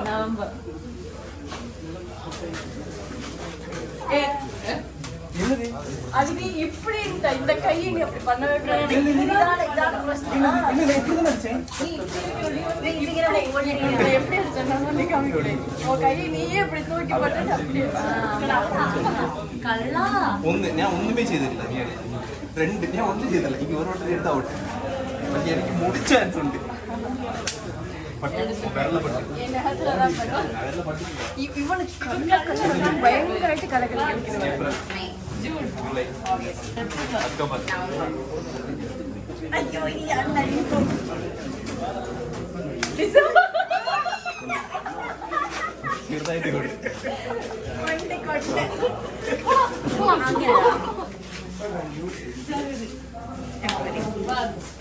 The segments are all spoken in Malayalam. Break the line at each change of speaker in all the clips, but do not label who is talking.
November. அது நீ இப்படி இந்த கையை நீ அப்படி பண்ண வைக்கிறது எப்படி சொன்ன காமிக்கிறேன் உன் கையை நீயே இப்படி தூக்கி போட்டு அப்படி കള്ളാ ഞാൻ ഒന്നുമേ ചെയ്തിട്ടില്ല ഞാൻ ഒന്നും ചെയ്തില്ല എനിക്ക് ഒരു വട്ടം എടുത്ത് ഔട്ട് പക്ഷെ എനിക്ക് മുടി ചാൻസ് ഉണ്ട് ഇവള് ഭയങ്കരമായിട്ട് കലകൾ അയ്യോ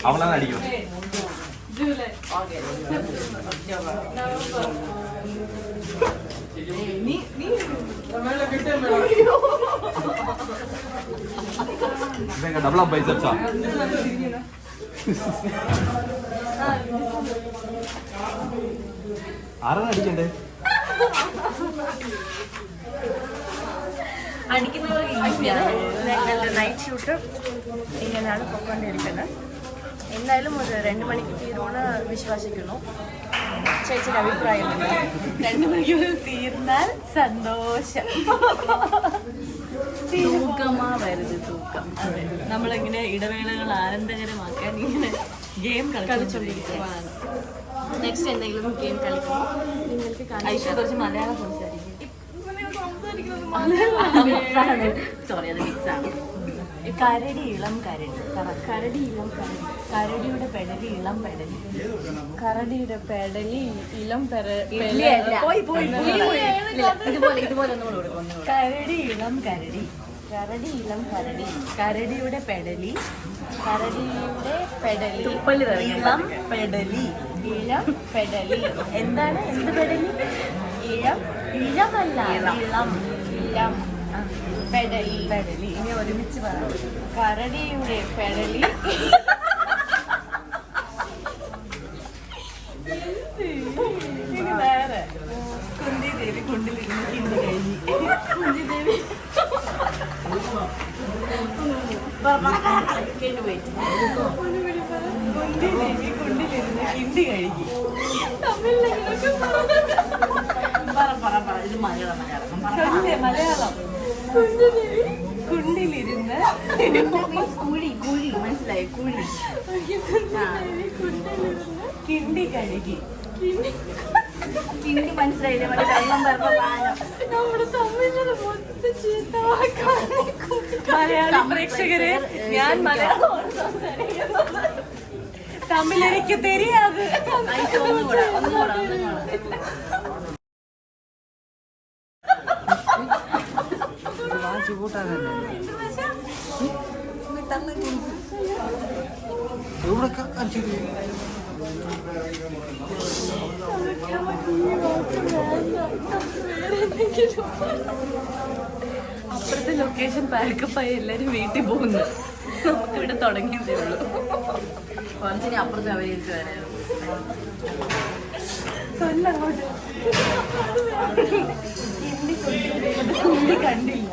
അവളാണ് അടിക്കണം. ഡബിൾ അപ്പ് ബൈസെപ്സാ ആരാണ് അടിക്കണ്ടേ?
നൈറ്റ് ഷൂട്ട് ഇങ്ങനെയാണ് പൊയ്ക്കൊണ്ടിരിക്കുന്നത്. എന്തായാലും ഒരു 2 മണിക്ക് തീരുമെന്ന് വിശ്വസിക്കുന്നു. ചേച്ചിയുടെ അഭിപ്രായം 2 മണിക്ക് തീർന്നാൽ സന്തോഷം. തൂക്കമാ വരുത് തൂക്കം. അതെ, നമ്മളിങ്ങനെ ഇടവേളകൾ ആനന്ദകരമാക്കാൻ ഇങ്ങനെ ഗെയിം കളിച്ചുകൊണ്ടിരിക്കുകയാണ്. നെക്സ്റ്റ് എന്തെങ്കിലും ഗെയിം കളിക്കുമ്പോൾ നിങ്ങൾക്ക് ഐഷ കുറച്ച് മലയാളം സംസാരിക്കും. സോറി, അത് മിക്സാണ്. കരടി ഇളം കരടി, കരടി ഇളം കരടി, കരടിയുടെ പെടലി ഇളം പെടലി, കരടിയുടെ പെടലി ഇളം ഇതുപോലെ ഒന്നും കൊടുക്കും. കരടി ഇളം കരടി, കരടി ഇളം കരടി, കരടിയുടെ പെടലി, കരടിയുടെ പെടലി ഇളം പെടലി, ഇളം പെടലി. എന്താണ് എന്ത് പെടലി? ഇളം ഇളമല്ല, ഇളം ഇളം പെടലി പെടലി. ഇനി ഒരുമിച്ച് പറയാം. കരടിയുടെ പെടലി ഇനി വേറെ. കുന്തി ദേവി കുണ്ടിലിരുന്ന് കിണ്ടി കഴിഞ്ഞി. കുന്തി ദേവി കുന്തി ദേവി കുണ്ടിലിരുന്ന് കിണ്ടി കഴുകി. ഇത് മലയാളം മലയാളം. കുണ്ടിലിരുന്ന് കുഴി കുഴി മനസ്സിലായി കുഴി. കിണ്ടി കഴുകി. കിണ്ടി മനസ്സിലായില്ലേ? മറ്റേ വെള്ളം പറഞ്ഞ പാലം. നമ്മുടെ തമിഴിലെ മൊത്തം ചീത്ത മലയാള പ്രേക്ഷകരെ, ഞാൻ മലയാളം സംസാരിക്കുന്നത്. തമിഴ് എനിക്ക് தெரியாது. അപ്പുറത്തെ ലൊക്കേഷൻ പാക്കപ്പായി എല്ലാരും വീട്ടിൽ പോകുന്നു. നമുക്കിവിടെ തുടങ്ങിയതേ ഉള്ളൂ. കുറച്ചിനി അപ്പുറത്ത് അവരിട്ട് വരാം. കുണ്ടി കണ്ടില്ല.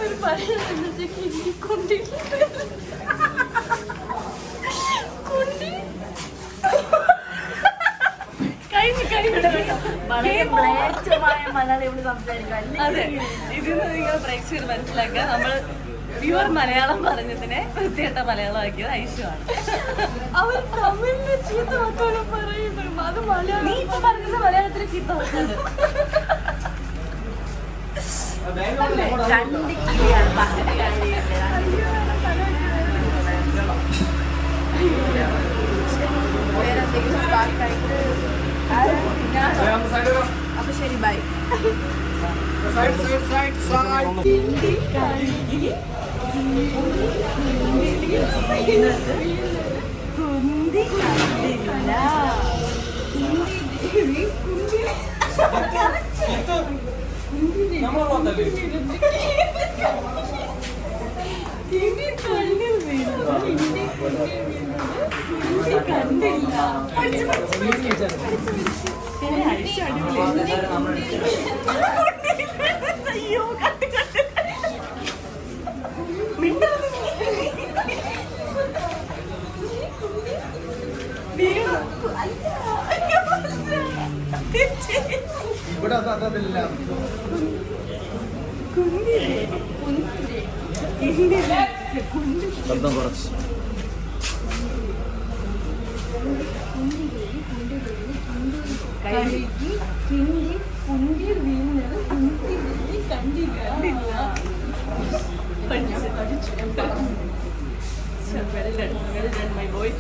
ഒരു പറയുന്നത് കിണ്ടി കൊണ്ടില്ല. കുണ്ടി വളരെ മ്ലേച്ഛമായ മലയാളം ഇവിടെ സംസാരിക്കാം. അതെ, ഇതിന്ന് നിങ്ങൾ പ്രേക്ഷകർ മനസ്സിലാക്കുക. നമ്മൾ പ്യുവർ മലയാളം പറഞ്ഞതിനെ വൃത്തികെട്ട മലയാളം ആക്കിയത് ഐഷുവാണ്. അവർ തമിഴിലെ ചീത്ത വാക്കുകളും പറയുന്നു. അത് മലയാളം. നീ ഇപ്പൊ പറഞ്ഞത് മലയാളത്തിലെ ചീത്ത വാക്കുണ്ട്. അപ്പൊ ശരി, ബൈ. കുന്തി കണ്ടില്ല.
നമ്മളെ പോകത്തല്ലേ
അയ്യോ കട്ട് കട്ട്
ഇവിടെ അതല്ല ശബ്ദം കുറച്ച്
കഴുകി കിണ്ടി കുണ്ടി വീണത് കുണ്ടി കണ്ടില്ല പഠിച്ചു well done my boy.